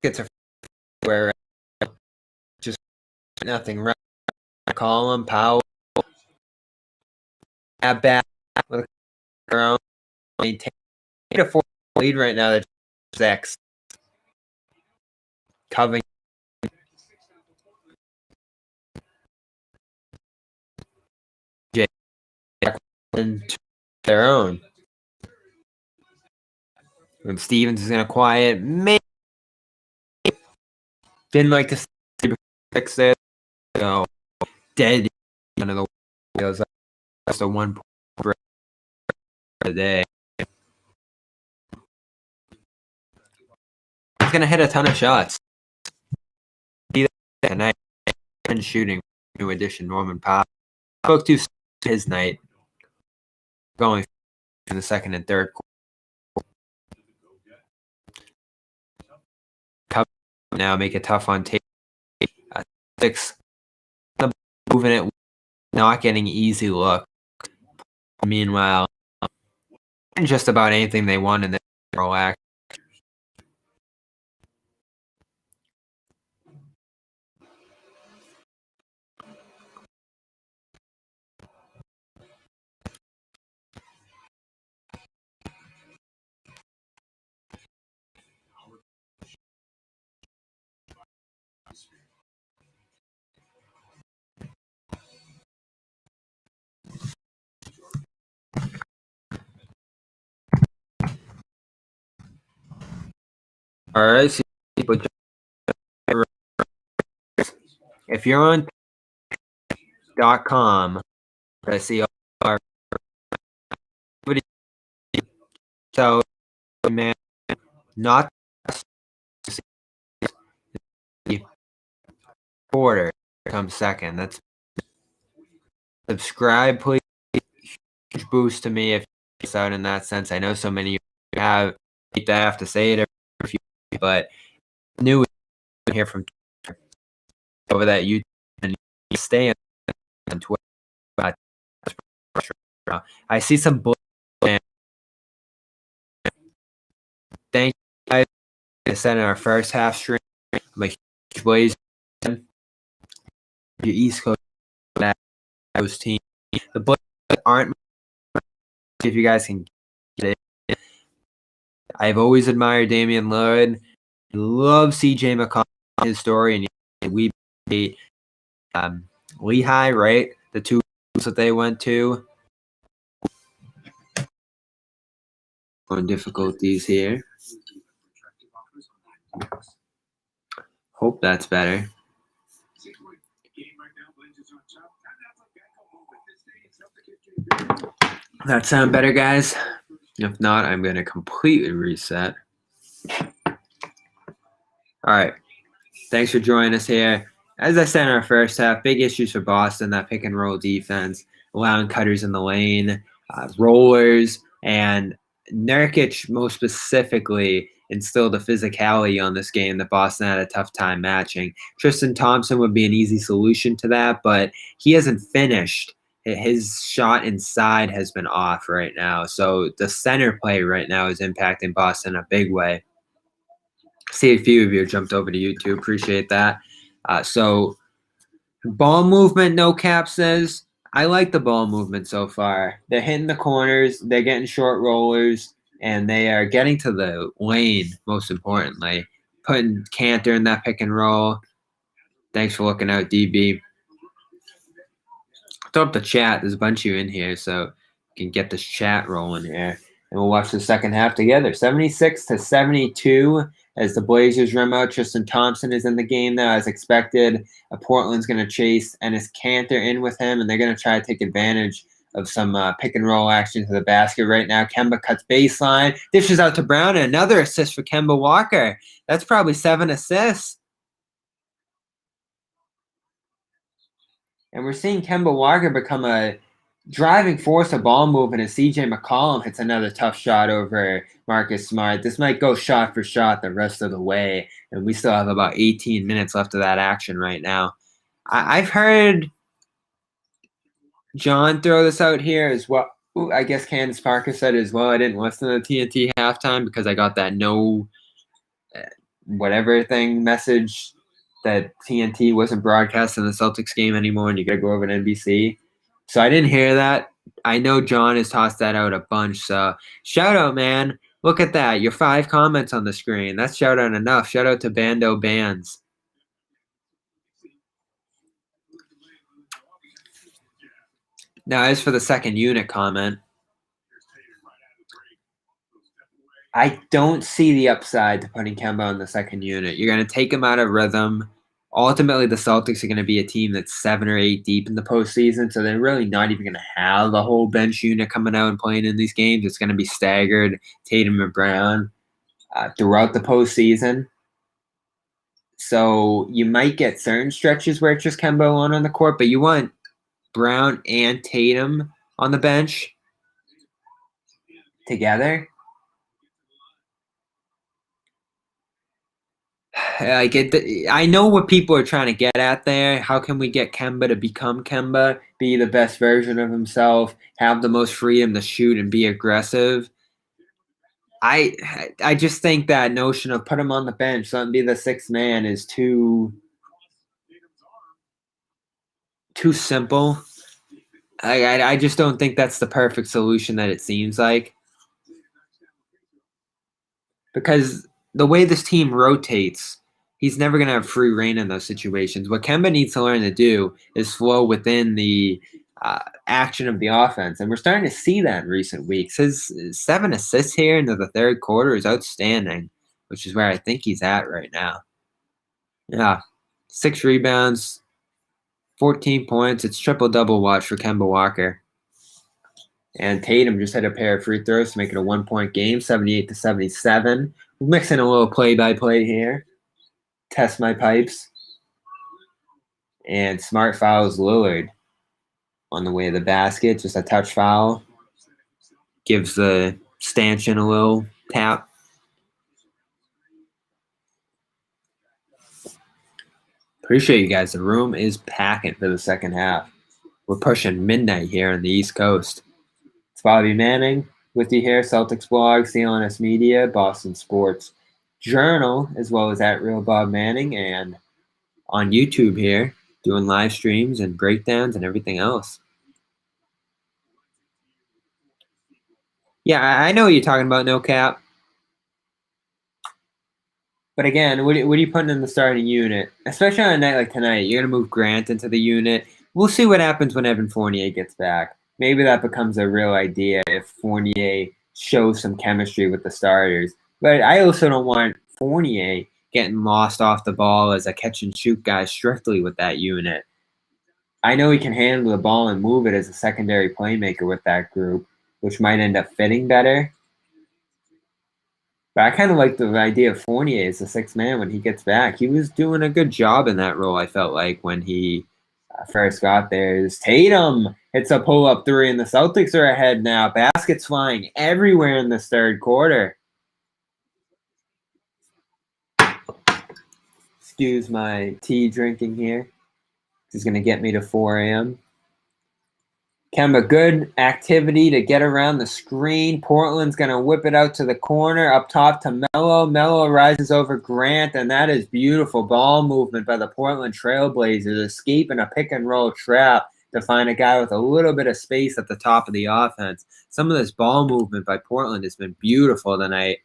gets a where just nothing right. Column Powell at bat with their own maintain a 4 lead right now. That's X Covington. Jayson their own. And Stevens is going to quiet. Maybe didn't like to fix it. So dead one of the goes up. That's a 1 point for the day. He's going to hit a ton of shots tonight. And shooting. New addition, Norman Powell. Spoke to his night. Going in the second and third quarter. Now make it tough on Tatum. 6 moving it, not getting easy look. Meanwhile, just about anything they want in the relax. All right, so if you're on .com, I see our so man, not quarter comes second. That's subscribe, please. Huge boost to me if it's out in that sense. I know so many have. I have to say it, but new here from over that YouTube and stay on Twitter. I see some bull. Thank you guys. I said in our first half stream, I'm a huge Blazer fan. Your East Coast team. The Blazers aren't. If you guys can get it, I've always admired Damian Lillard. Love CJ McCollum, his story, and we beat Lehigh, right? The two that they went to. On difficulties here. Hope that's better. That sound better, guys? If not, I'm going to completely reset. All right. Thanks for joining us here. As I said in our first half, big issues for Boston, that pick and roll defense, allowing cutters in the lane, rollers, and Nurkic most specifically instilled the physicality on this game that Boston had a tough time matching. Tristan Thompson would be an easy solution to that, but he hasn't finished. His shot inside has been off right now. So the center play right now is impacting Boston in a big way. See a few of you jumped over to YouTube. Appreciate that. So ball movement, no cap says, I like the ball movement so far. They're hitting the corners. They're getting short rollers. And they are getting to the lane, most importantly. Putting Kanter in that pick and roll. Thanks for looking out, DB. Throw up the chat. There's a bunch of you in here, so you can get this chat rolling here. And we'll watch the second half together. 76-72 as the Blazers run out. Tristan Thompson is in the game now, as expected. Portland's going to chase Enes Kanter in with him, and they're going to try to take advantage of some pick and roll action to the basket right now. Kemba cuts baseline, dishes out to Brown, and another assist for Kemba Walker. That's probably 7 assists. And we're seeing Kemba Walker become a driving force of ball movement as CJ McCollum hits another tough shot over Marcus Smart. This might go shot for shot the rest of the way, and we still have about 18 minutes left of that action right now. I've heard John throw this out here as well. Ooh, I guess Candace Parker said as well. I didn't listen to the TNT halftime because I got that no whatever thing message that TNT wasn't broadcasting the Celtics game anymore and you got to go over to NBC. So I didn't hear that. I know John has tossed that out a bunch. So shout out, man. Look at that. Your 5 comments on the screen. That's shout out enough. Shout out to Bando Bands. Now, as for the second unit comment, I don't see the upside to putting Kemba in the second unit. You're going to take him out of rhythm. Ultimately, the Celtics are going to be a team that's 7 or 8 deep in the postseason, so they're really not even going to have the whole bench unit coming out and playing in these games. It's going to be staggered, Tatum and Brown, throughout the postseason. So you might get certain stretches where it's just Kemba alone on the court, but you want Brown and Tatum on the bench together. I know what people are trying to get at there. How can we get Kemba to become Kemba, be the best version of himself, have the most freedom to shoot and be aggressive? I just think that notion of put him on the bench, let him be the sixth man is too simple. I just don't think that's the perfect solution that it seems like. Because the way this team rotates, he's never going to have free reign in those situations. What Kemba needs to learn to do is flow within the action of the offense. And we're starting to see that in recent weeks. His 7 assists here into the third quarter is outstanding, which is where I think he's at right now. Yeah, 6 rebounds, 14 points. It's triple-double watch for Kemba Walker. And Tatum just had a pair of free throws to make it a 1-point game, 78-77. We're mixing a little play-by-play here. Test my pipes. And smart fouls Lillard on the way to the basket. Just a touch foul. Gives the stanchion a little tap. Appreciate you guys. The room is packing for the second half. We're pushing midnight here on the East Coast. It's Bobby Manning with you here. Celtics blog, CLNS Media, Boston Sports Journal, as well as at Real Bob Manning, and on YouTube here, doing live streams and breakdowns and everything else. Yeah, I know what you're talking about, no cap. But again, what are you putting in the starting unit? Especially on a night like tonight, you're going to move Grant into the unit. We'll see what happens when Evan Fournier gets back. Maybe that becomes a real idea if Fournier shows some chemistry with the starters. But I also don't want Fournier getting lost off the ball as a catch-and-shoot guy strictly with that unit. I know he can handle the ball and move it as a secondary playmaker with that group, which might end up fitting better. But I kind of like the idea of Fournier as the sixth man when he gets back. He was doing a good job in that role, I felt like, when he first got there. Is Tatum hits a pull-up 3, and the Celtics are ahead now. Baskets flying everywhere in this third quarter. Excuse my tea drinking here. This is going to get me to 4 a.m. Kemba, good activity to get around the screen. Portland's going to whip it out to the corner, up top to Melo. Melo rises over Grant, and that is beautiful ball movement by the Portland Trail Blazers, escaping a pick-and-roll trap to find a guy with a little bit of space at the top of the offense. Some of this ball movement by Portland has been beautiful tonight.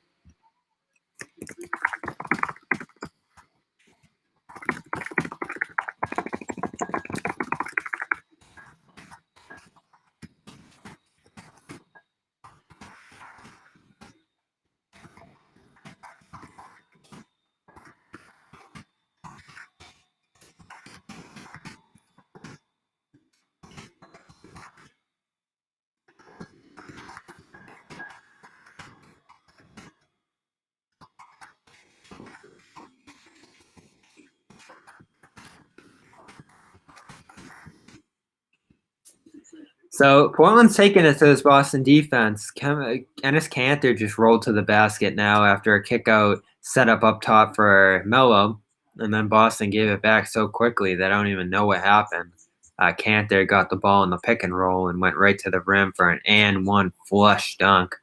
So Portland's taking it to this Boston defense. Enes Kanter just rolled to the basket now after a kick out set up top for Melo, and then Boston gave it back so quickly that I don't even know what happened. Kanter got the ball in the pick and roll and went right to the rim for an and one flush dunk.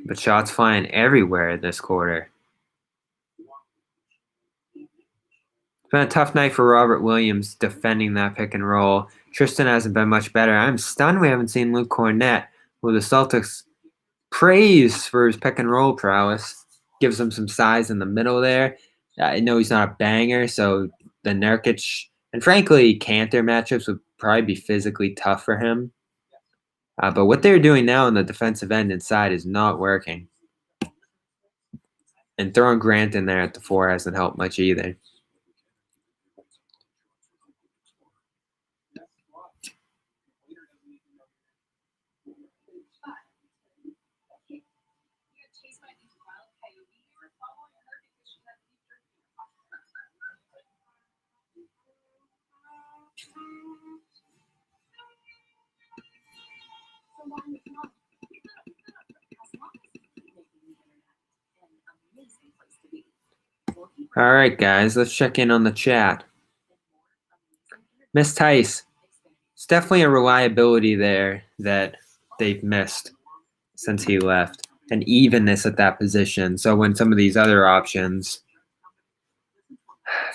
But shots flying everywhere this quarter. It's been a tough night for Robert Williams defending that pick and roll. Tristan hasn't been much better. I'm stunned we haven't seen Luke Cornett, who the Celtics praise for his pick and roll prowess. Gives him some size in the middle there. I know he's not a banger, so the Nurkic and frankly Kanter matchups would probably be physically tough for him. But what they're doing now on the defensive end inside is not working. And throwing Grant in there at the 4 hasn't helped much either. All right, guys, let's check in on the chat. Miss Tice, it's definitely a reliability there that they've missed since he left, an evenness at that position. So when some of these other options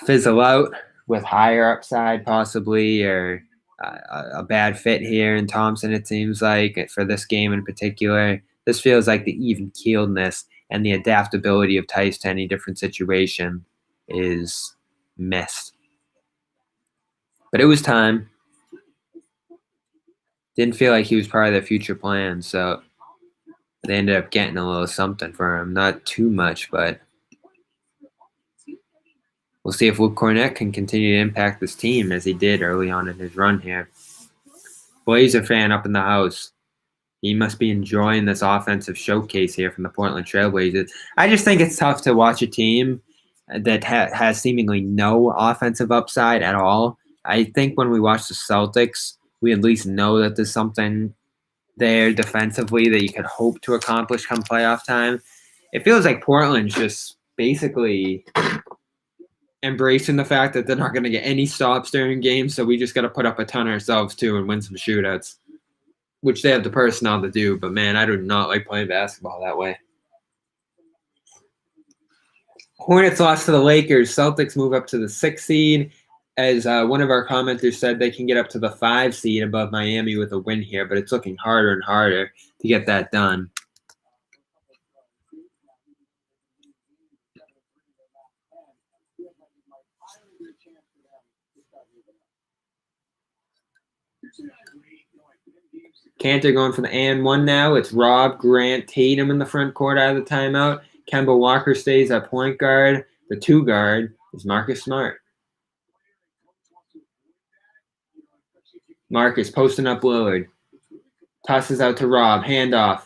fizzle out with higher upside possibly, or a bad fit here in Thompson, it seems like, for this game in particular, this feels like the even-keeledness and the adaptability of Tice to any different situation is missed. But it was time. Didn't feel like he was part of their future plan, so they ended up getting a little something for him. Not too much, but we'll see if Luke Cornett can continue to impact this team as he did early on in his run here. Blazer fan up in the house. He must be enjoying this offensive showcase here from the Portland Trail Blazers. I just think it's tough to watch a team that has seemingly no offensive upside at all. I think when we watch the Celtics, we at least know that there's something there defensively that you could hope to accomplish come playoff time. It feels like Portland's just basically embracing the fact that they're not going to get any stops during games, so we just got to put up a ton ourselves too and win some shootouts, which they have the personnel to do. But man, I do not like playing basketball that way. Hornets lost to the Lakers. Celtics move up to the 6th seed. As one of our commenters said, they can get up to the 5 seed above Miami with a win here, but it's looking harder and harder to get that done. Kanter going for the and 1 now. It's Rob, Grant, Tatum in the front court out of the timeout. Kemba Walker stays at point guard. The 2 guard is Marcus Smart. Marcus posting up Lillard. Tosses out to Rob. Handoff.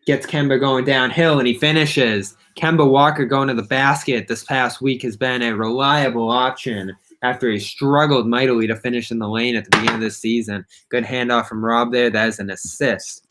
Gets Kemba going downhill, and he finishes. Kemba Walker going to the basket this past week has been a reliable option after he struggled mightily to finish in the lane at the beginning of this season. Good handoff from Rob there. That is an assist.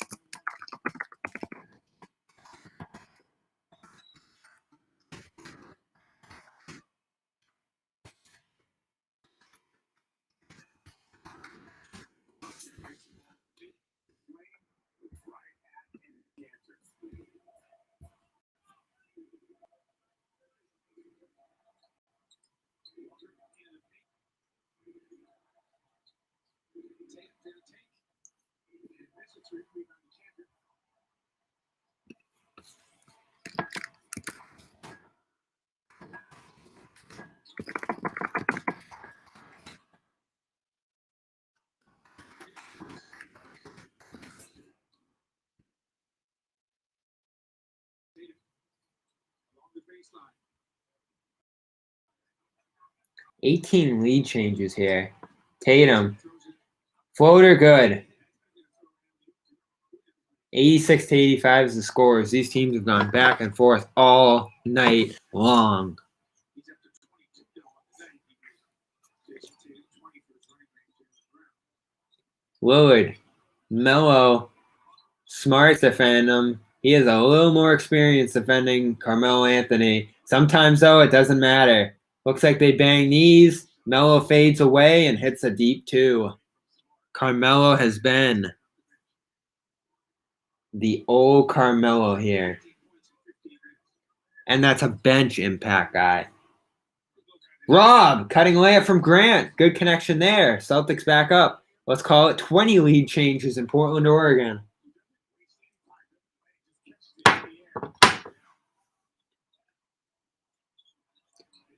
$18 lead changes here. Tatum. Floater good. 86 to 85 is the scores. These teams have gone back and forth all night long. Lillard. Melo. Smart defending him. He has a little more experience defending Carmelo Anthony. Sometimes, though, it doesn't matter. Looks like they bang knees. Melo fades away and hits a deep 2. Carmelo has been The old Carmelo here. And that's a bench impact guy. Rob, cutting layup from Grant. Good connection there. Celtics back up. Let's call it 20 lead changes in Portland, Oregon.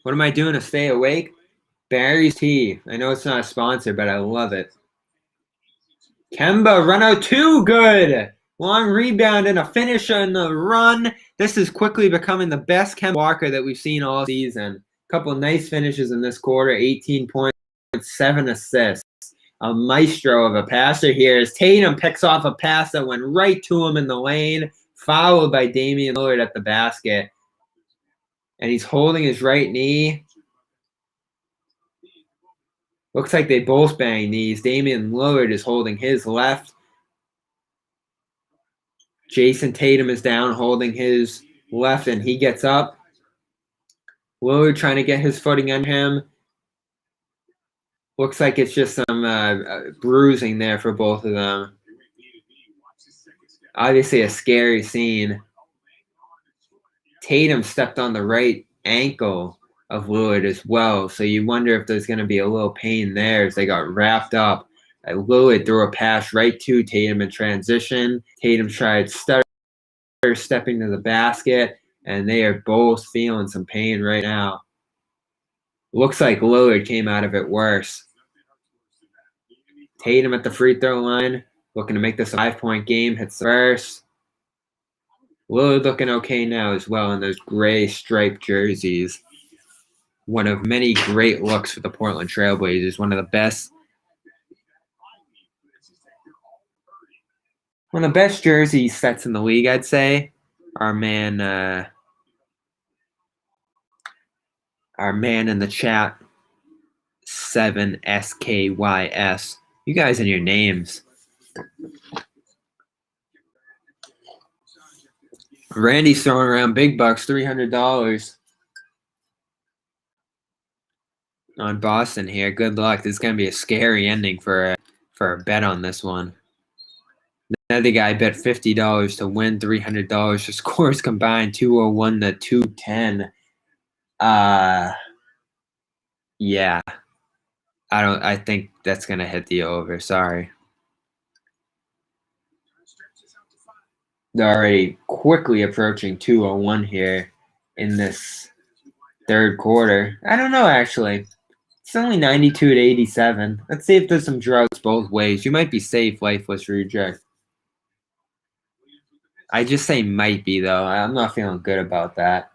What am I doing to stay awake? Barry's Tea. I know it's not a sponsor, but I love it. Kemba, run out 2. Good. Long rebound and a finish on the run. This is quickly becoming the best Kemba Walker that we've seen all season. A couple nice finishes in this quarter. 18 points, 7 assists. A maestro of a passer here as Tatum picks off a pass that went right to him in the lane, followed by Damian Lillard at the basket. And he's holding his right knee. Looks like they both bang knees. Damian Lillard is holding his left. Jayson Tatum is down holding his left, and he gets up. Lillard trying to get his footing on him. Looks like it's just some bruising there for both of them. Obviously a scary scene. Tatum stepped on the right ankle of Lillard as well, so you wonder if there's going to be a little pain there as they got wrapped up. Lillard threw a pass right to Tatum in transition. Tatum tried stepping to the basket, and they are both feeling some pain right now. Looks like Lillard came out of it worse. Tatum at the free throw line, looking to make this a 5-point game, hits the first. Lillard looking okay now as well in those gray striped jerseys. One of many great looks for the Portland Trail Blazers. One of the best jersey sets in the league, I'd say. Our man in the chat, 7SKYS. You guys and your names. Randy's throwing around big bucks, $300 on Boston here. Good luck. This is going to be a scary ending for a bet on this one. Another guy bet $50 to win, $300 for scores combined, 201 to 210. Yeah. I think that's going to hit the over. Sorry. They're already quickly approaching 201 here in this third quarter. I don't know, actually. It's only 92 to 87. Let's see if there's some drugs both ways. You might be safe, lifeless reject. I just say might be, though. I'm not feeling good about that.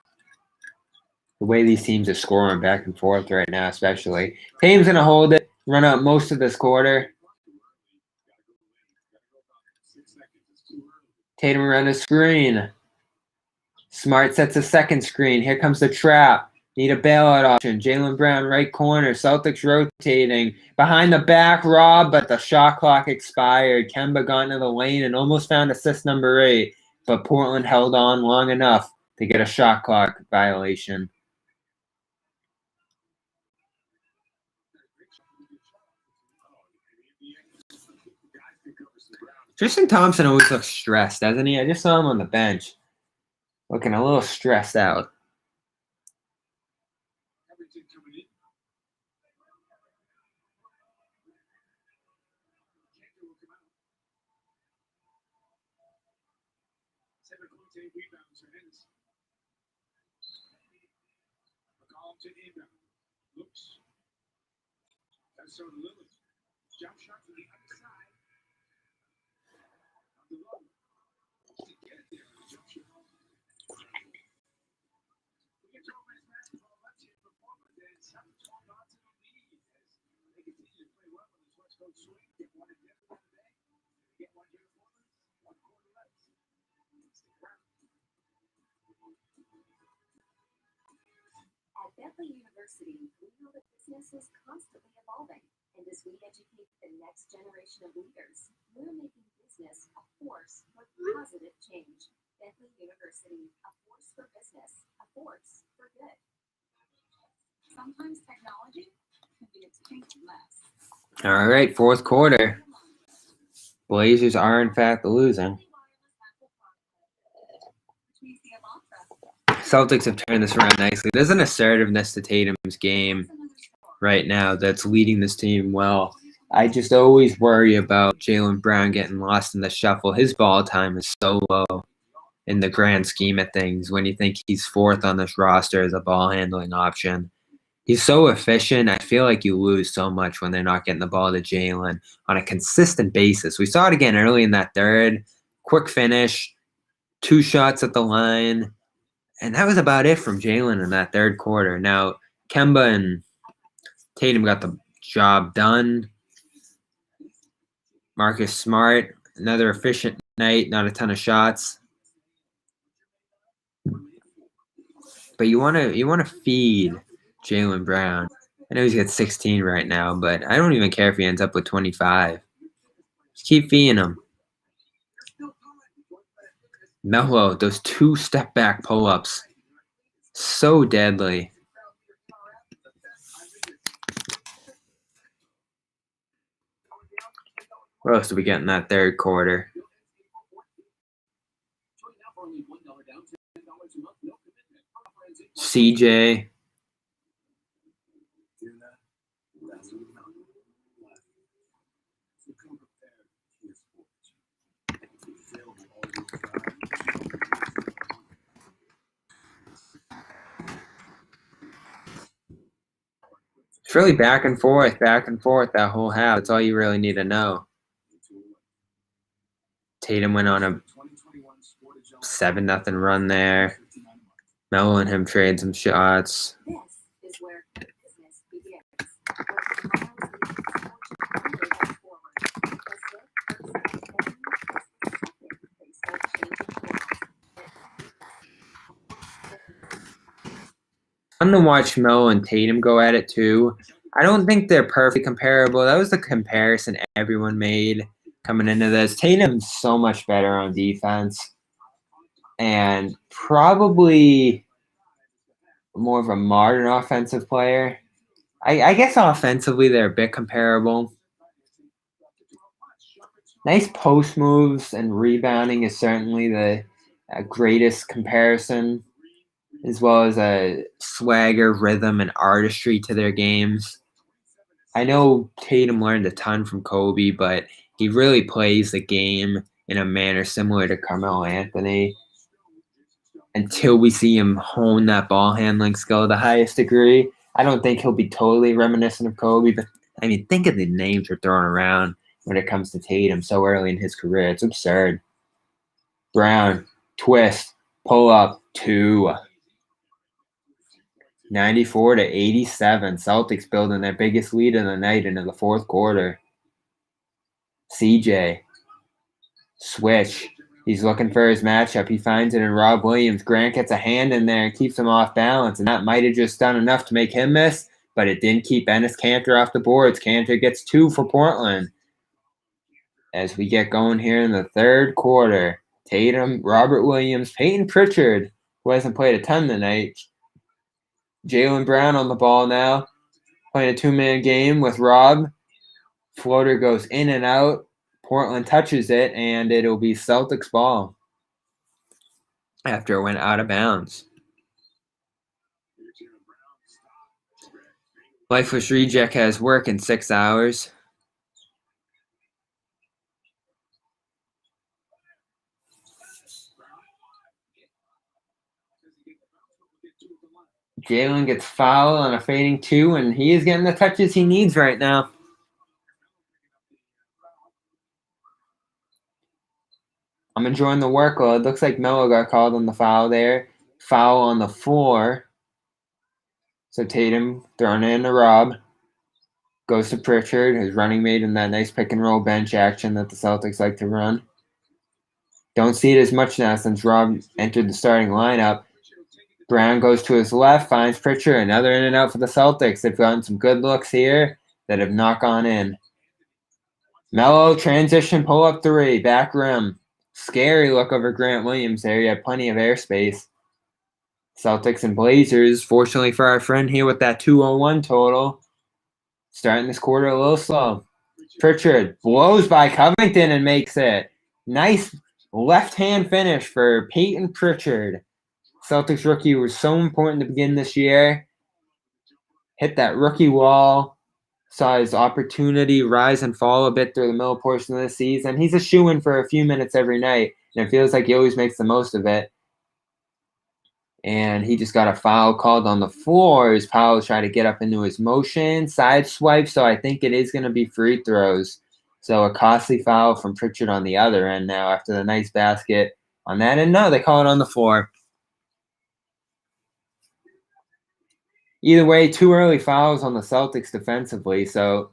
The way these teams are scoring back and forth right now, especially. Tatum's going to hold it, run out most of this quarter. Tatum around the screen. Smart sets a second screen. Here comes the trap. Need a bailout option. Jaylen Brown, right corner. Celtics rotating. Behind the back, Rob, but the shot clock expired. Kemba got into the lane and almost found assist number 8, but Portland held on long enough to get a shot clock violation. Tristan Thompson always looks stressed, doesn't he? I just saw him on the bench looking a little stressed out. At Bentley University, we know that business is constantly evolving, and as we educate the next generation of leaders, we're making business a force for positive change. Bentley University, a force for business, a force for good. Sometimes technology can be its pink mess. All right, fourth quarter. Blazers are, in fact, losing. Celtics have turned this around nicely. There's an assertiveness to Tatum's game right now that's leading this team well. I just always worry about Jaylen Brown getting lost in the shuffle. His ball time is so low in the grand scheme of things when you think he's fourth on this roster as a ball handling option. He's so efficient. I feel like you lose so much when they're not getting the ball to Jaylen on a consistent basis. We saw it again early in that third. Quick finish, 2 shots at the line. And that was about it from Jaylen in that third quarter. Now, Kemba and Tatum got the job done. Marcus Smart, another efficient night, not a ton of shots. But you want to feed Jaylen Brown. I know he's got 16 right now, but I don't even care if he ends up with 25. Just keep feeding him. Melo, those 2 step-back pull-ups. So deadly. What else did we get in that third quarter? CJ. It's really back and forth that whole half. That's all you really need to know. Tatum went on a 7-0 run there. Melo and him trade some shots. This is where business begins. Fun to watch Melo and Tatum go at it too. I don't think they're perfectly comparable. That was the comparison everyone made coming into this. Tatum's so much better on defense and probably more of a modern offensive player. I guess offensively they're a bit comparable. Nice post moves and rebounding is certainly the greatest comparison, as well as a swagger, rhythm, and artistry to their games. I know Tatum learned a ton from Kobe, but he really plays the game in a manner similar to Carmelo Anthony until we see him hone that ball handling skill to the highest degree. I don't think he'll be totally reminiscent of Kobe, but I mean, think of the names we're throwing around when it comes to Tatum so early in his career. It's absurd. Brown, twist, pull up, 2. 94-87. Celtics building their biggest lead of the night into the fourth quarter. CJ. Switch. He's looking for his matchup. He finds it in Rob Williams. Grant gets a hand in there and keeps him off balance. And that might have just done enough to make him miss, but it didn't keep Enes Kanter off the boards. Kanter gets 2 for Portland. As we get going here in the third quarter, Tatum, Robert Williams, Peyton Pritchard, who hasn't played a ton tonight, Jaylen Brown on the ball now, playing a 2-man game with Rob. Floater goes in and out. Portland touches it, and it'll be Celtics ball after it went out of bounds. Lifeless Reject has work in 6 hours. Jaylen gets fouled on a fading 2, and he is getting the touches he needs right now. I'm enjoying the workload. Looks like Melo got called on the foul there. Foul on the floor. So Tatum throwing it into Rob. Goes to Pritchard, his running mate in that nice pick and roll bench action that the Celtics like to run. Don't see it as much now since Rob entered the starting lineup. Brown goes to his left, finds Pritchard. Another in and out for the Celtics. They've gotten some good looks here that have not gone in. Melo, transition, pull-up 3, back rim. Scary look over Grant Williams there. You have plenty of airspace. Celtics and Blazers, fortunately for our friend here with that 201 total, starting this quarter a little slow. Pritchard blows by Covington and makes it. Nice left-hand finish for Peyton Pritchard. Celtics rookie was so important to begin this year. Hit that rookie wall. Saw his opportunity rise and fall a bit through the middle portion of the season. He's a shoo-in for a few minutes every night, and it feels like he always makes the most of it. And he just got a foul called on the floor as Powell tried to get up into his motion. Side swipe, so I think it is going to be free throws. So a costly foul from Pritchard on the other end now after the nice basket on that end. No, they call it on the floor. Either way, 2 early fouls on the Celtics defensively. So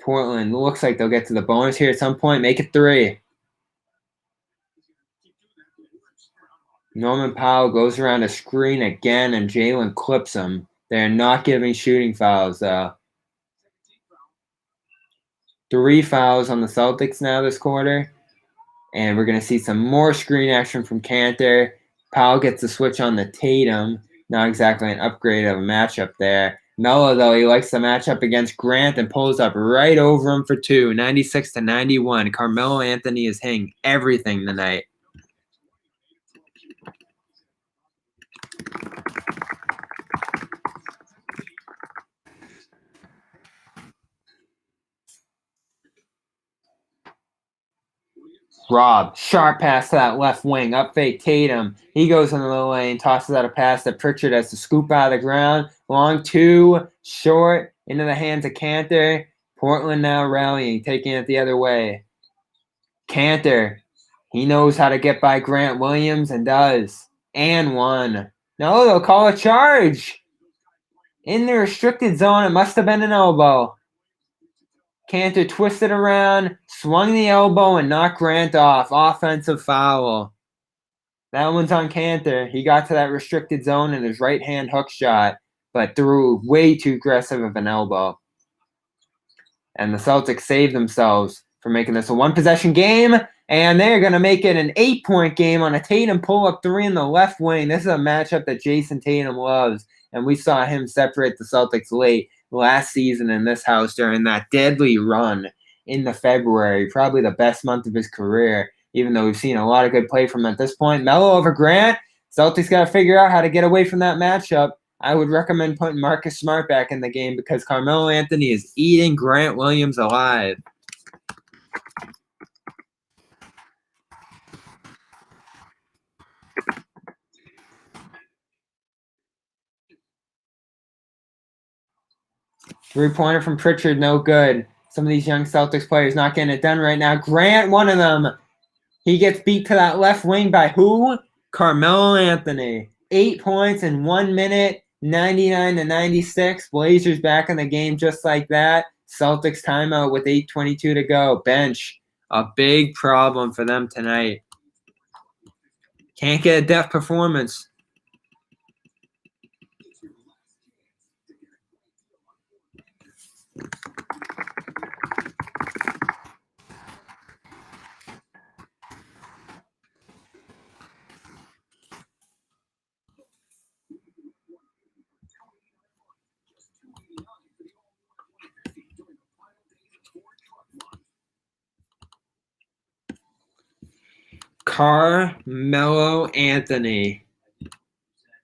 Portland looks like they'll get to the bonus here at some point. Make it 3. Norman Powell goes around a screen again, and Jaylen clips him. They're not giving shooting fouls, though. 3 fouls on the Celtics now this quarter. And we're going to see some more screen action from Kanter. Powell gets the switch on the Tatum. Not exactly an upgrade of a matchup there. Melo, though, he likes the matchup against Grant and pulls up right over him for 2, 96-91. Carmelo Anthony is hitting everything tonight. Rob, sharp pass to that left wing, up fake Tatum. He goes into the lane, tosses out a pass that Pritchard has to scoop out of the ground. Long 2, short, into the hands of Kanter. Portland now rallying, taking it the other way. Kanter, he knows how to get by Grant Williams and does. And 1. No, they'll call a charge. In the restricted zone, it must have been an elbow. Kanter twisted around, swung the elbow, and knocked Grant off. Offensive foul. That one's on Kanter. He got to that restricted zone in his right-hand hook shot, but threw way too aggressive of an elbow. And the Celtics saved themselves from making this a 1-possession game, and they're going to make it an 8-point game on a Tatum pull-up 3 in the left wing. This is a matchup that Jayson Tatum loves, and we saw him separate the Celtics late last season in this house during that deadly run in the February, probably the best month of his career, even though we've seen a lot of good play from him at this point. Melo over Grant. Celtics got to figure out how to get away from that matchup. I would recommend putting Marcus Smart back in the game because Carmelo Anthony is eating Grant Williams alive. Three-pointer from Pritchard, no good. Some of these young Celtics players not getting it done right now. Grant, one of them. He gets beat to that left wing by who? Carmelo Anthony. 8 points in 1 minute, 99-96. Blazers back in the game just like that. Celtics timeout with 8:22 to go. Bench. A big problem for them tonight. Can't get a depth performance. Carmelo Anthony.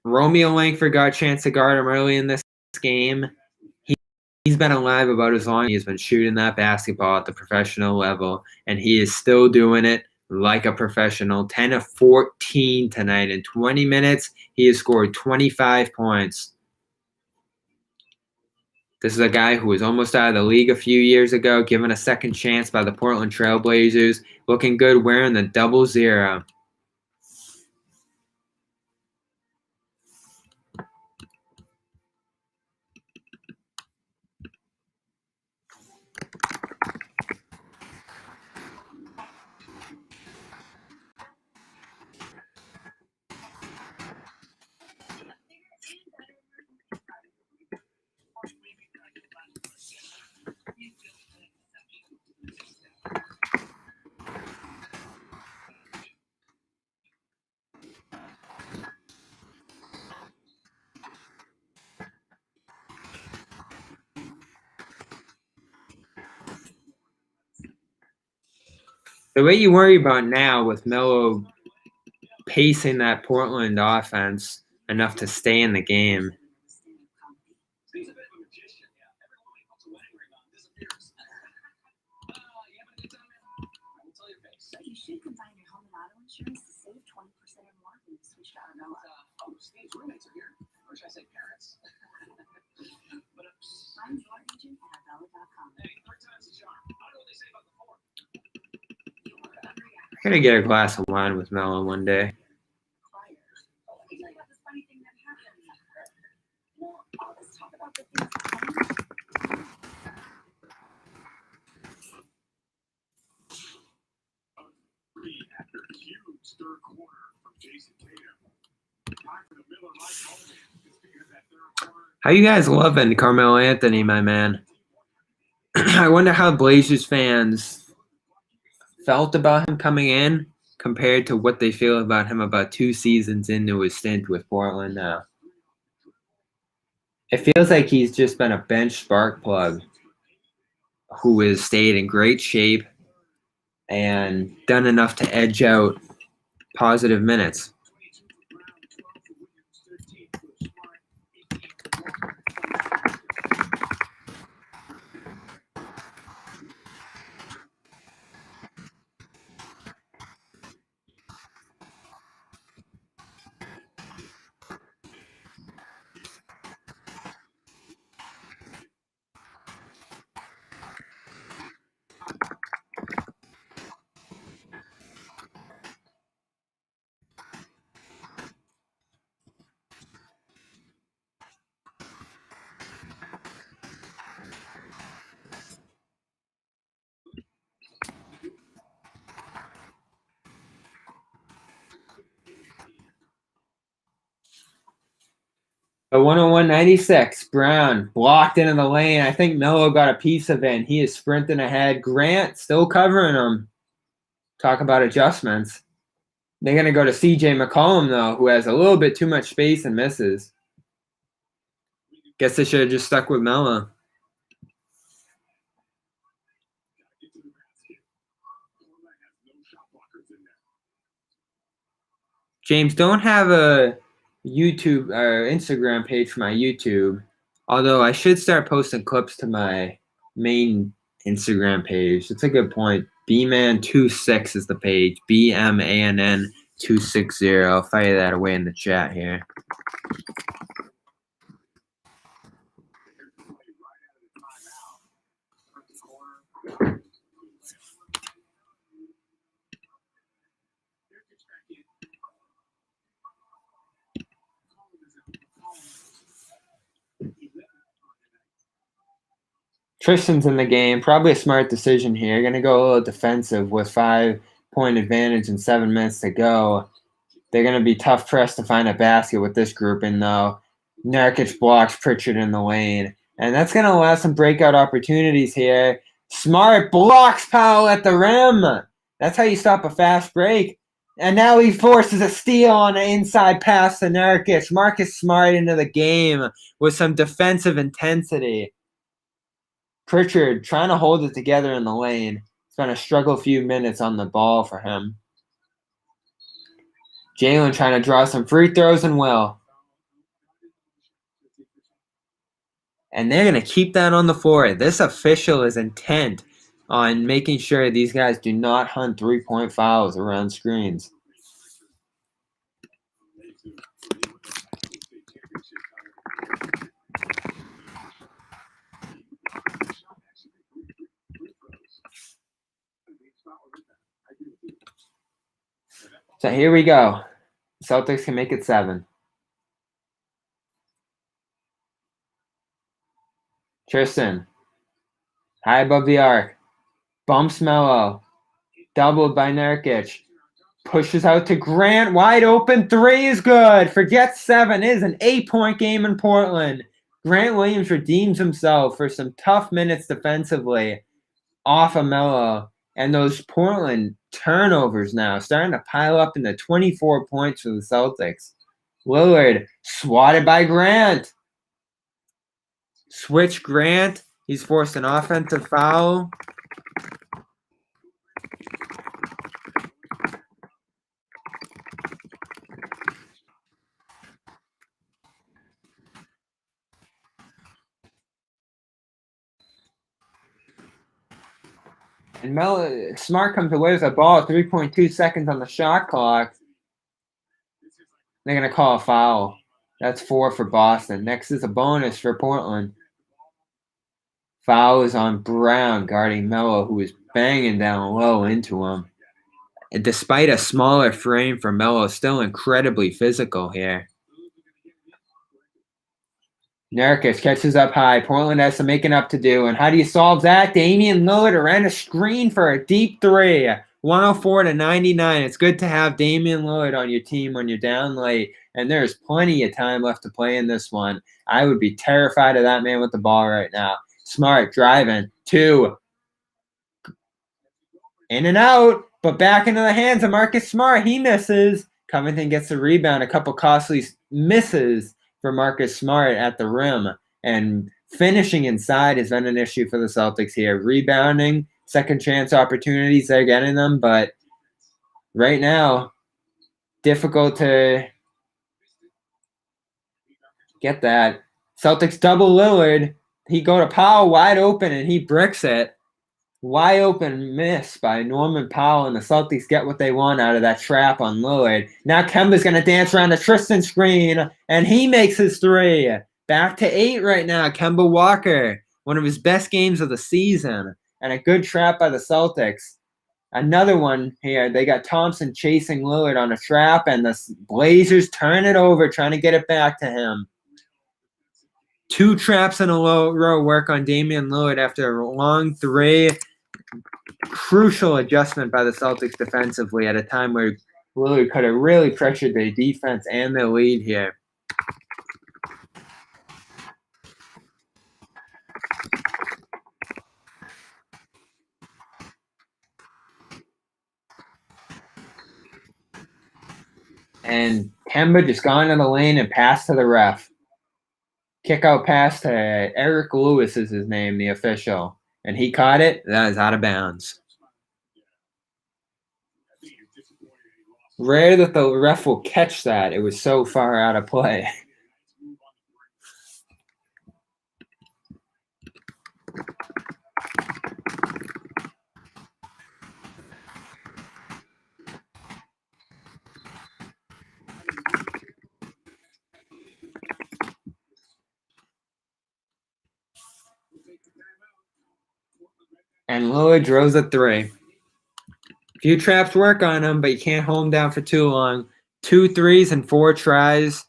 Romeo Langford got a chance to guard him early in this game. He's been alive about as long as he's been shooting that basketball at the professional level, and he is still doing it like a professional. 10 of 14 tonight. In 20 minutes, he has scored 25 points. This is a guy who was almost out of the league a few years ago, given a second chance by the Portland Trail Blazers. Looking good wearing the 00. The way you worry about now with Melo pacing that Portland offense enough to stay in the game. You should combine your home and auto insurance to save 20% or more when you switch to Arbella. Steve's roommates are here. Or should I say parents? Find your agent at Arbella.com. Hey, third time's a charm. I don't know what they say about the form. I'm gonna get a glass of wine with Melo one day. Let me tell you about this funny thing that happened. Well, all this talk about the things that happened. After a huge third quarter from Jayson Tatum. Time for the Miller Lite moment. Just because that third quarter. How you guys loving Carmelo Anthony, my man? I wonder how Blazers fans felt about him coming in compared to what they feel about him about 2 seasons into his stint with Portland now. It feels like he's just been a bench spark plug who has stayed in great shape and done enough to edge out positive minutes. A 101.96. Brown blocked into the lane. I think Melo got a piece of it. He is sprinting ahead. Grant still covering him. Talk about adjustments. They're going to go to CJ McCollum, though, who has a little bit too much space and misses. Guess they should have just stuck with Melo. James, don't have a YouTube or Instagram page for my YouTube, although I should start posting clips to my main Instagram page. It's a good point. Bman26 is the page. BMANN260. I'll fire that away in the chat here. Tristan's in the game. Probably a smart decision here. Going to go a little defensive with 5-point advantage and 7 minutes to go. They're going to be tough pressed to find a basket with this grouping, though. Nurkic blocks Pritchard in the lane. And that's going to allow some breakout opportunities here. Smart blocks Powell at the rim. That's how you stop a fast break. And now he forces a steal on an inside pass to Nurkic. Marcus Smart into the game with some defensive intensity. Pritchard trying to hold it together in the lane. It's been a struggle few minutes on the ball for him. Jaylen trying to draw some free throws and will. And they're going to keep that on the floor. This official is intent on making sure these guys do not hunt 3-point fouls around screens. So here we go. Celtics can make it 7. Tristan. High above the arc. Bumps Melo. Doubled by Nurkic. Pushes out to Grant. Wide open. 3 is good. Forget 7. It is an 8-point game in Portland. Grant Williams redeems himself for some tough minutes defensively off of Melo. And those Portland turnovers now starting to pile up into 24 points for the Celtics. Lillard swatted by Grant. Switch Grant. He's forced an offensive foul. And Smart comes away with the ball, 3.2 seconds on the shot clock. They're going to call a foul. That's 4 for Boston. Next is a bonus for Portland. Foul is on Brown guarding Melo, who is banging down low into him. And despite a smaller frame for Melo, still incredibly physical here. Nurkic catches up high. Portland has some making up to do. And how do you solve that? Damian Lillard ran a screen for a deep 3. 104-99. It's good to have Damian Lillard on your team when you're down late. And there's plenty of time left to play in this one. I would be terrified of that man with the ball right now. Smart driving. 2. In and out. But back into the hands of Marcus Smart. He misses. Covington gets the rebound. A couple costly misses for Marcus Smart at the rim. And finishing inside has been an issue for the Celtics here. Rebounding, second chance opportunities, they're getting them. But right now, difficult to get that. Celtics double Lillard. He go to Powell wide open, and he bricks it. Wide open miss by Norman Powell, and the Celtics get what they want out of that trap on Lillard. Now Kemba's going to dance around the Tristan screen, and he makes his 3. Back to 8 right now. Kemba Walker, one of his best games of the season, and a good trap by the Celtics. Another one here. They got Thompson chasing Lillard on a trap, and the Blazers turn it over, trying to get it back to him. 2 traps in a row work on Damian Lillard after a long 3. Crucial adjustment by the Celtics defensively at a time where Lillard could have really pressured their defense and their lead here. And Kemba just gone in the lane and passed to the ref. Kick out pass to Eric Lewis is his name, the official. And he caught it. That is out of bounds. Rare that the ref will catch that. It was so far out of play. And Lillard drills a 3. Few traps work on him, but you can't hold him down for too long. 2 threes and 4 tries.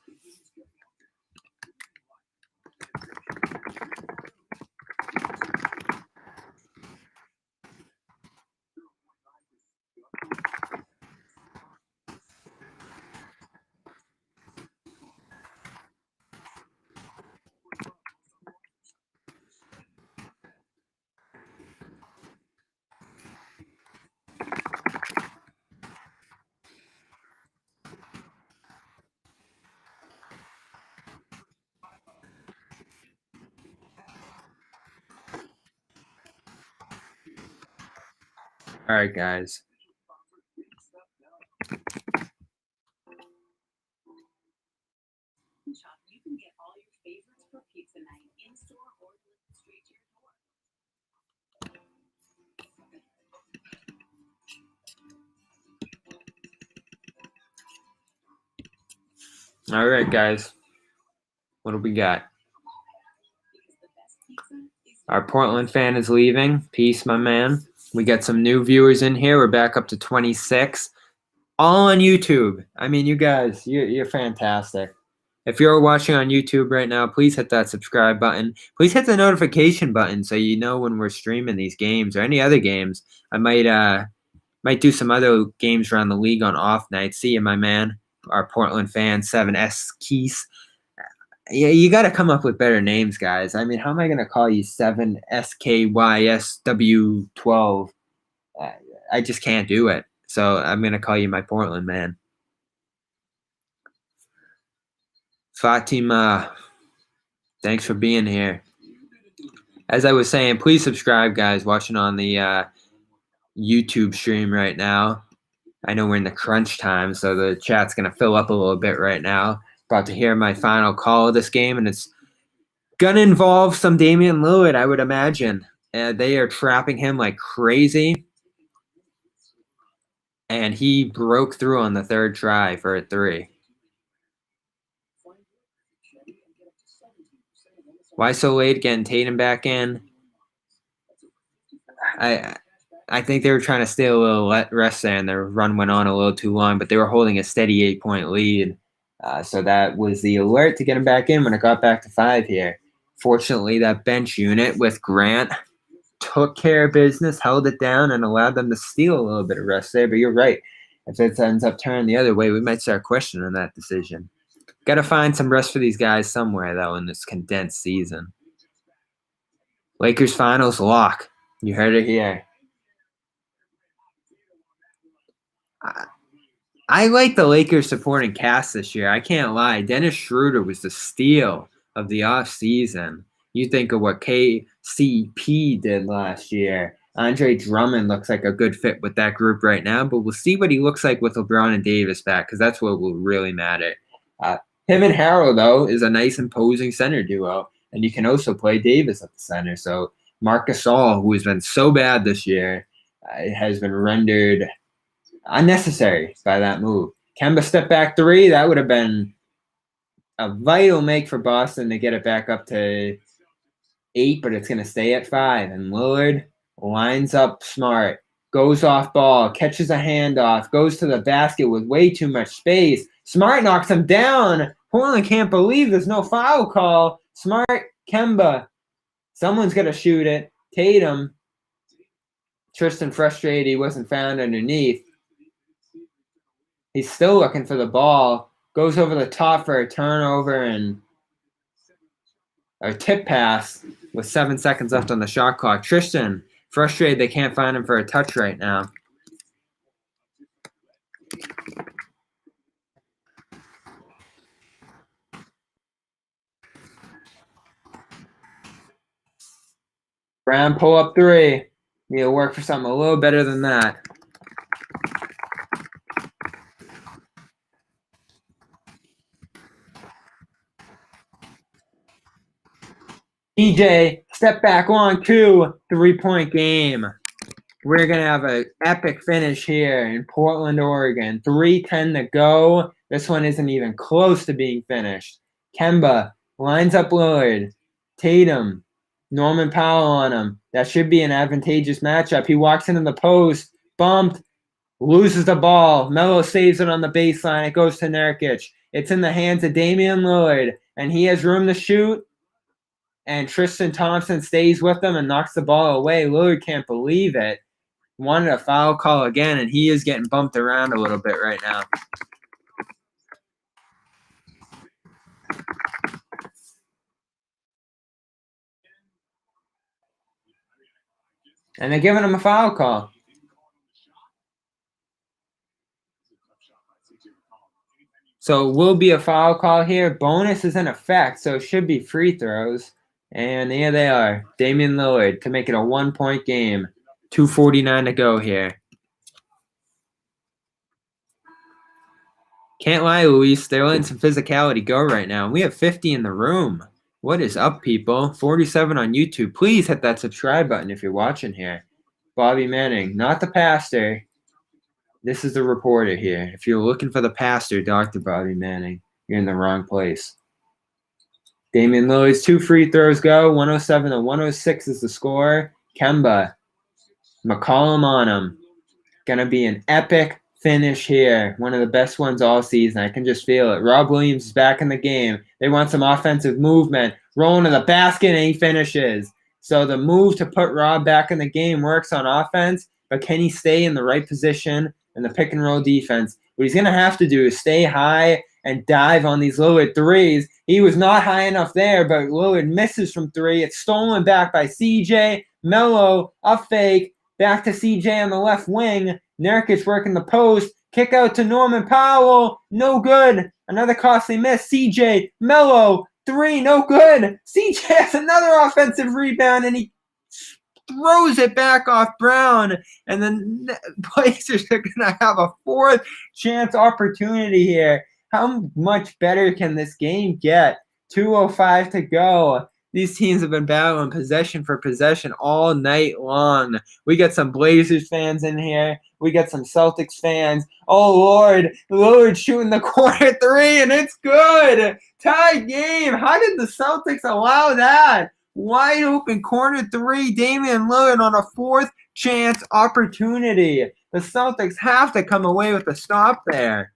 All right, guys. You can get all your favorites for pizza night in store or delivered straight to your door. All right, guys. What do we got? Our Portland fan is leaving. Peace, my man. We got some new viewers in here. We're back up to 26. All on YouTube. I mean, you guys, you're fantastic. If you're watching on YouTube right now, please hit that subscribe button. Please hit the notification button so you know when we're streaming these games or any other games. I might do some other games around the league on off nights. See you, my man. Our Portland fan, 7S Keys. Yeah, you got to come up with better names, guys. I mean, how am I going to call you 7SKYSW12? I just can't do it. So I'm going to call you my Portland man. Fatima, thanks for being here. As I was saying, please subscribe, guys, watching on the YouTube stream right now. I know we're in the crunch time, so the chat's going to fill up a little bit right now. About to hear my final call of this game, and it's going to involve some Damian Lillard, I would imagine. They are trapping him like crazy. And he broke through on the third try for a 3. Why so late getting Tatum back in? I think they were trying to steal a little rest there, and their run went on a little too long, but they were holding a steady 8-point lead. So that was the alert to get him back in when it got back to 5 here. Fortunately, that bench unit with Grant took care of business, held it down, and allowed them to steal a little bit of rest there. But you're right. If it ends up turning the other way, we might start questioning that decision. Got to find some rest for these guys somewhere, though, in this condensed season. Lakers finals lock. You heard it here. I like the Lakers supporting cast this year. I can't lie. Dennis Schroeder was the steal of the offseason. You think of what KCP did last year. Andre Drummond looks like a good fit with that group right now, but we'll see what he looks like with LeBron and Davis back, because that's what will really matter. Him and Harrell, though, is a nice imposing center duo, and you can also play Davis at the center. So Marc Gasol, who has been so bad this year, has been rendered unnecessary by that move. Kemba step back 3, that would have been a vital make for Boston to get it back up to 8, but it's going to stay at 5. And Lillard lines up smart, goes off ball, catches a handoff, goes to the basket with way too much space. Smart knocks him down. Portland can't believe there's no foul call. Smart, Kemba. Someone's going to shoot it. Tatum. Tristan frustrated he wasn't found underneath. He's still looking for the ball. Goes over the top for a turnover and a tip pass with 7 seconds left on the shot clock. Tristan frustrated they can't find him for a touch right now. Brown pull up 3. Need to work for something a little better than that. DJ, step back 1, 2, 3-point game. We're going to have an epic finish here in Portland, Oregon. 3:10 to go. This one isn't even close to being finished. Kemba lines up Lillard. Tatum, Norman Powell on him. That should be an advantageous matchup. He walks into the post, bumped, loses the ball. Melo saves it on the baseline. It goes to Nurkic. It's in the hands of Damian Lillard, and he has room to shoot. And Tristan Thompson stays with him and knocks the ball away. Lillard can't believe it. Wanted a foul call again, and he is getting bumped around a little bit right now. And they're giving him a foul call. So it will be a foul call here. Bonus is in effect, so it should be free throws. And here they are. Damian Lillard to make it a 1-point game. 2:49 to go here. Can't lie, Luis. They're letting some physicality go right now. We have 50 in the room. What is up, people? 47 on YouTube. Please hit that subscribe button if you're watching here. Bobby Manning, not the pastor. This is the reporter here. If you're looking for the pastor, Dr. Bobby Manning, you're in the wrong place. Damian Lillard's 2 free throws go. 107 to 106 is the score. Kemba, McCollum on him. Gonna be an epic finish here. One of the best ones all season. I can just feel it. Rob Williams is back in the game. They want some offensive movement. Rolling to the basket, and he finishes. So the move to put Rob back in the game works on offense, but can he stay in the right position in the pick and roll defense? What he's going to have to do is stay high and dive on these Lillard threes. He was not high enough there, but Lillard misses from 3. It's stolen back by CJ. Melo, a fake. Back to CJ on the left wing. Nurkic working the post. Kick out to Norman Powell. No good. Another costly miss. CJ, Melo, 3, no good. CJ has another offensive rebound, and he throws it back off Brown. And then Blazers are going to have a 4th chance opportunity here. How much better can this game get? 2:05 to go. These teams have been battling possession for possession all night long. We got some Blazers fans in here. We got some Celtics fans. Oh, Lord. Lillard shooting the corner three, and it's good. Tie game. How did the Celtics allow that? Wide open corner three. Damian Lillard on a fourth chance opportunity. The Celtics have to come away with a stop there.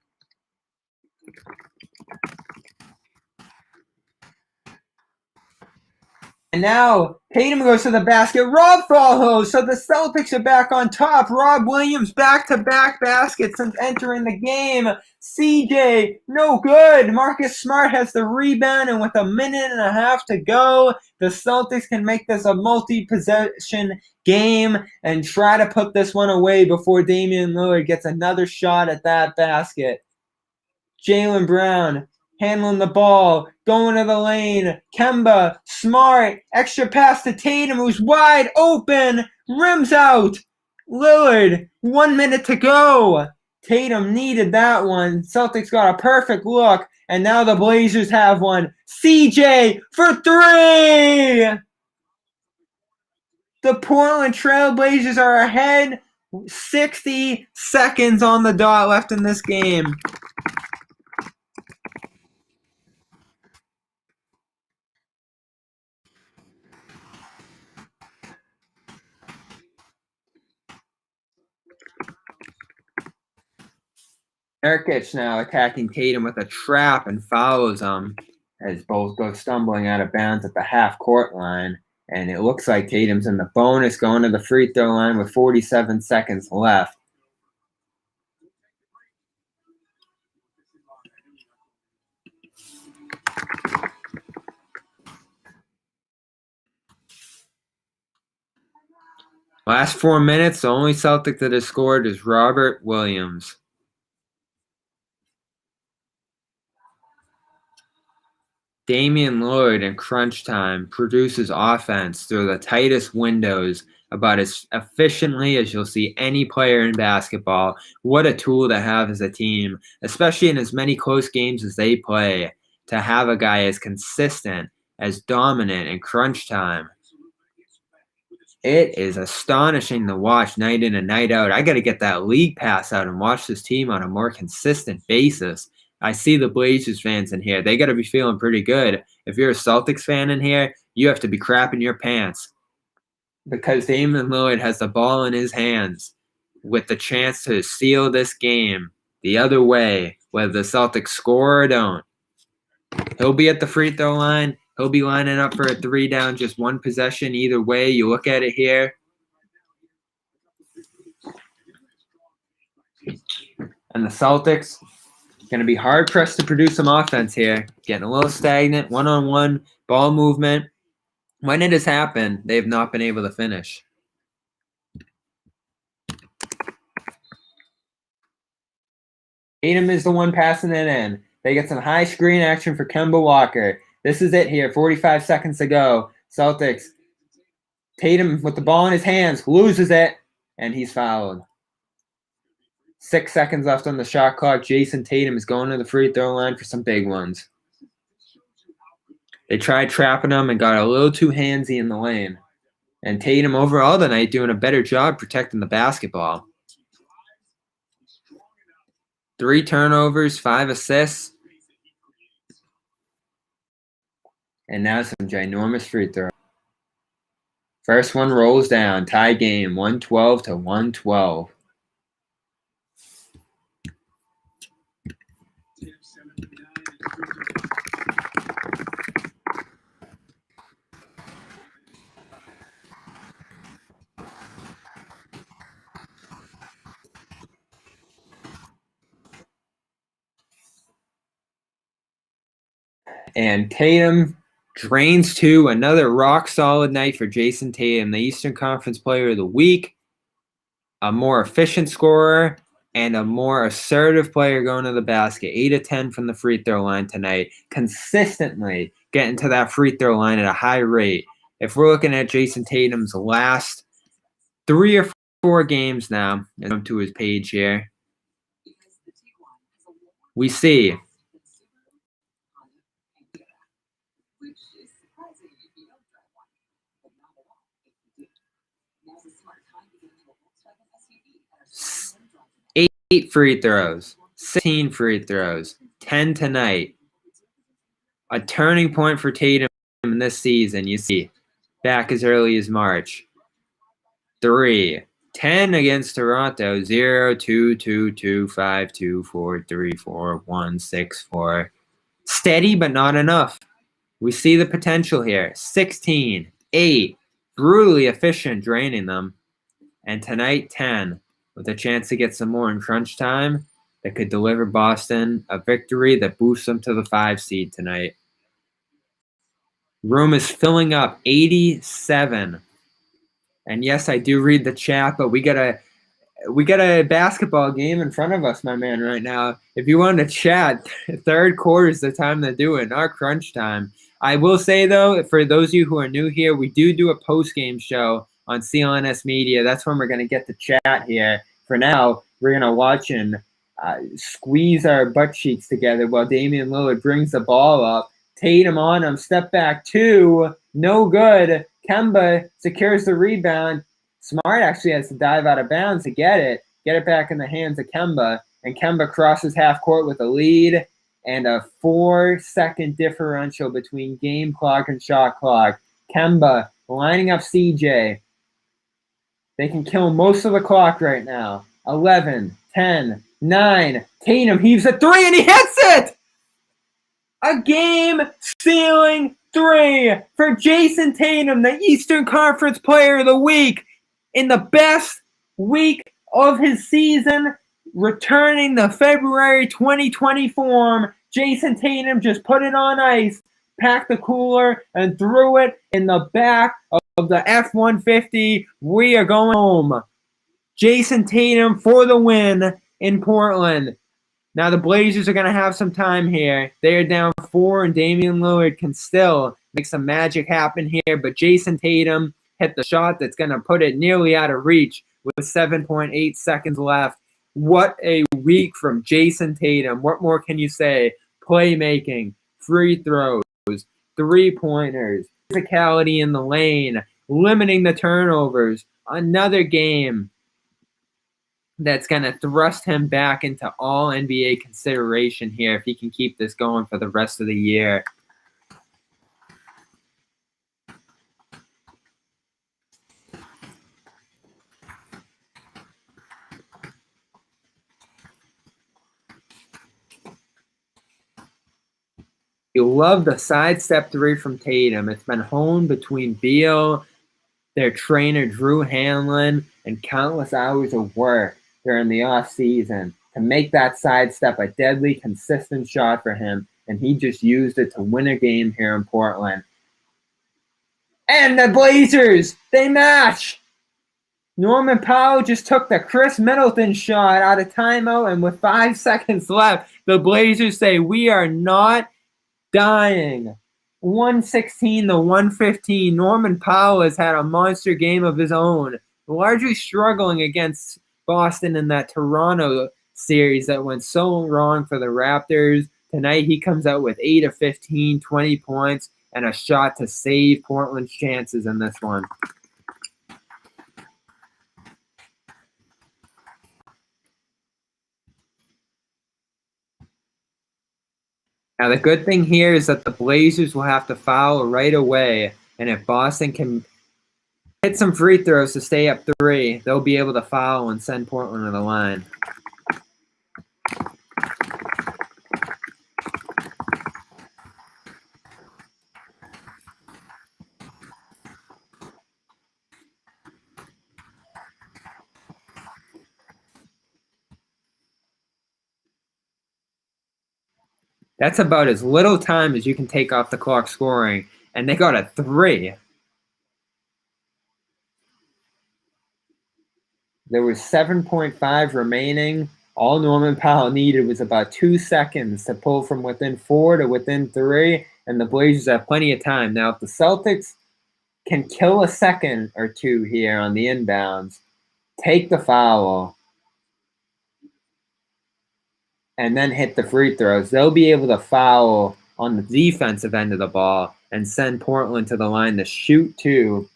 And now Tatum goes to the basket. Rob follows, so the Celtics are back on top. Rob Williams back-to-back baskets since entering the game. CJ, no good. Marcus Smart has the rebound, and with a minute and a half to go, the Celtics can make this a multi-possession game and try to put this one away before Damian Lillard gets another shot at that basket. Jaylen Brown handling the ball, going to the lane. Kemba, Smart, extra pass to Tatum, who's wide open. Rims out. Lillard, 1 minute to go. Tatum needed that one. Celtics got a perfect look, and now the Blazers have one. CJ for three. The Portland Trail Blazers are ahead. 60 seconds on the dot left in this game. Nurkic now attacking Tatum with a trap and follows him as both go stumbling out of bounds at the half-court line. And it looks like Tatum's in the bonus going to the free throw line with 47 seconds left. Last 4 minutes, the only Celtic that has scored is Robert Williams. Damian Lillard in crunch time produces offense through the tightest windows about as efficiently as you'll see any player in basketball. What a tool to have as a team, especially in as many close games as they play, to have a guy as consistent, as dominant in crunch time. It is astonishing to watch night in and night out. I got to get that league pass out and watch this team on a more consistent basis. I see the Blazers fans in here. They got to be feeling pretty good. If you're a Celtics fan in here, you have to be crapping your pants because Damian Lillard has the ball in his hands with the chance to seal this game the other way, whether the Celtics score or don't. He'll be at the free throw line. He'll be lining up for a three down, just one possession either way. You look at it here. And the Celtics going to be hard-pressed to produce some offense here. Getting a little stagnant, one-on-one, ball movement. When it has happened, they have not been able to finish. Tatum is the one passing it in. They get some high screen action for Kemba Walker. This is it here, 45 seconds to go. Celtics. Tatum with the ball in his hands, loses it, and he's fouled. 6 seconds left on the shot clock. Jayson Tatum is going to the free throw line for some big ones. They tried trapping him and got a little too handsy in the lane. And Tatum overall tonight doing a better job protecting the basketball. 3 turnovers, 5 assists. And now some ginormous free throw. First one rolls down. Tie game, 112 to 112. And Tatum drains 2. Another rock-solid night for Jayson Tatum, the Eastern Conference Player of the Week. A more efficient scorer and a more assertive player going to the basket. 8 of 10 from the free throw line tonight. Consistently getting to that free throw line at a high rate. If we're looking at Jayson Tatum's last 3 or 4 games now, and come to his page here, we see 8 free throws, 16 free throws, 10 tonight. A turning point for Tatum in this season, you see, back as early as March. 3, 10 against Toronto, 0, 2, 2, 2, 5, 2, 4, 3, 4, 1, 6, 4. Steady, but not enough. We see the potential here. 16, 8, brutally efficient draining them. And tonight, 10, with a chance to get some more in crunch time that could deliver Boston a victory that boosts them to the 5 seed tonight. Room is filling up, 87. And yes, I do read the chat, but we got a basketball game in front of us, my man, right now. If you want to chat, third quarter is the time to do it, not crunch time. I will say, though, for those of you who are new here, we do a post-game show on CLNS Media. That's when we're going to get to chat here. For now, we're going to watch and squeeze our butt cheeks together while Damian Lillard brings the ball up. Tatum on him, step back 2, no good. Kemba secures the rebound. Smart actually has to dive out of bounds to get it back in the hands of Kemba, and Kemba crosses half court with a lead and a 4-second differential between game clock and shot clock. Kemba lining up CJ. They can kill most of the clock right now. 11, 10, 9. Tatum heaves a 3 and he hits it! A game-sealing 3 for Jayson Tatum, the Eastern Conference Player of the Week, in the best week of his season, returning the February 2020 form. Jayson Tatum just put it on ice, packed the cooler, and threw it in the back of the F-150. We are going home. Jayson Tatum for the win in Portland. Now the Blazers are going to have some time here. They are down 4, and Damian Lillard can still make some magic happen here. But Jayson Tatum hit the shot that's going to put it nearly out of reach with 7.8 seconds left. What a week from Jayson Tatum. What more can you say? Playmaking, free throws, three-pointers, physicality in the lane, limiting the turnovers. Another game that's going to thrust him back into all NBA consideration here if he can keep this going for the rest of the year. You love the sidestep 3 from Tatum. It's been honed between Beal, their trainer Drew Hanlon, and countless hours of work during the offseason to make that sidestep a deadly, consistent shot for him, and he just used it to win a game here in Portland. And the Blazers, they match! Norman Powell just took the Chris Middleton shot out of timeout, and with 5 seconds left, the Blazers say, we are not dying. 116 to 115. Norman Powell has had a monster game of his own, largely struggling against Boston in that Toronto series that went so wrong for the Raptors. Tonight he comes out with 8 of 15, 20 points, and a shot to save Portland's chances in this one. Now the good thing here is that the Blazers will have to foul right away, and if Boston can hit some free throws to stay up 3, they'll be able to foul and send Portland to the line. That's about as little time as you can take off the clock scoring, and they got a 3. There was 7.5 remaining. All Norman Powell needed was about 2 seconds to pull from within 4 to within 3, and the Blazers have plenty of time. Now, if the Celtics can kill a second or 2 here on the inbounds, take the foul, and then hit the free throws, they'll be able to foul on the defensive end of the ball and send Portland to the line to shoot 2.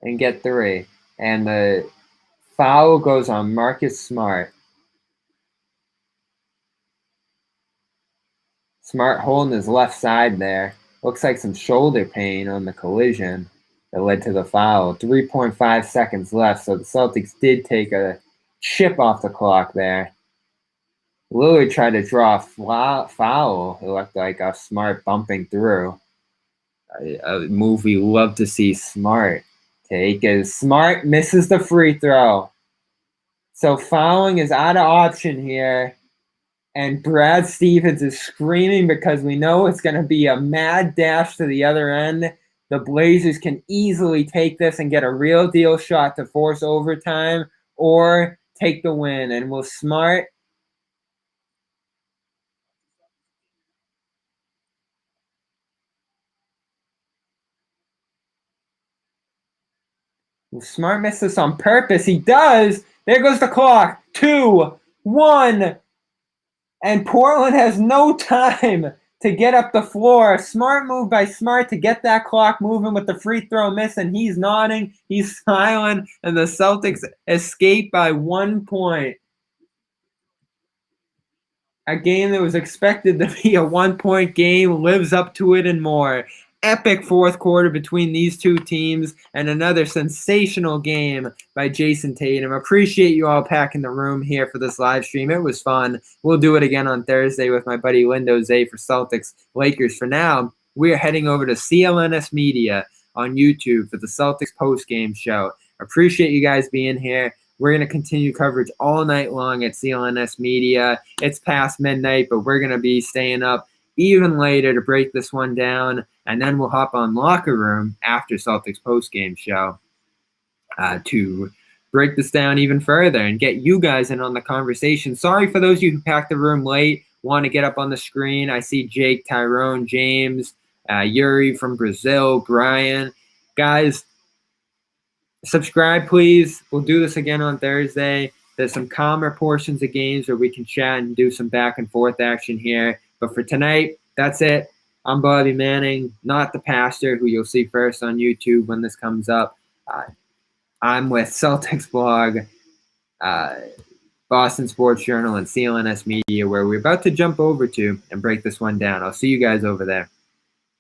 and get 3. And the foul goes on Marcus Smart. Smart holding his left side there. Looks like some shoulder pain on the collision that led to the foul. 3.5 seconds left, so the Celtics did take a chip off the clock there. Lillard tried to draw a foul. It looked like a Smart bumping through. A move we love to see Smart take as Smart misses the free throw. So fouling is out of option here. And Brad Stevens is screaming because we know it's going to be a mad dash to the other end. The Blazers can easily take this and get a real deal shot to force overtime or take the win. And will Smart miss this on purpose? He does. There goes the clock. 2, 1. And Portland has no time to get up the floor. Smart move by Smart to get that clock moving with the free throw miss, and he's nodding, he's smiling, and the Celtics escape by 1 point. A game that was expected to be a 1-point game lives up to it and more. Epic fourth quarter between these two teams and another sensational game by Jayson Tatum. Appreciate you all packing the room here for this live stream. It was fun. We'll do it again on Thursday with my buddy Lindo Zay for Celtics Lakers. For now, we are heading over to CLNS Media on YouTube for the Celtics post-game show. Appreciate you guys being here. We're going to continue coverage all night long at CLNS Media. It's past midnight, but we're going to be staying up even later to break this one down, and then we'll hop on Locker Room after Celtics post-game show to break this down even further and get you guys in on the conversation. Sorry for those of you who packed the room late, want to get up on the screen. I see Jake, Tyrone, James, Yuri from Brazil, Brian. Guys, subscribe, please. We'll do this again on Thursday. There's some calmer portions of games where we can chat and do some back and forth action here. But for tonight, that's it. I'm Bobby Manning, not the pastor, who you'll see first on YouTube when this comes up. I'm with Celtics Blog, Boston Sports Journal, and CLNS Media, where we're about to jump over to and break this one down. I'll see you guys over there.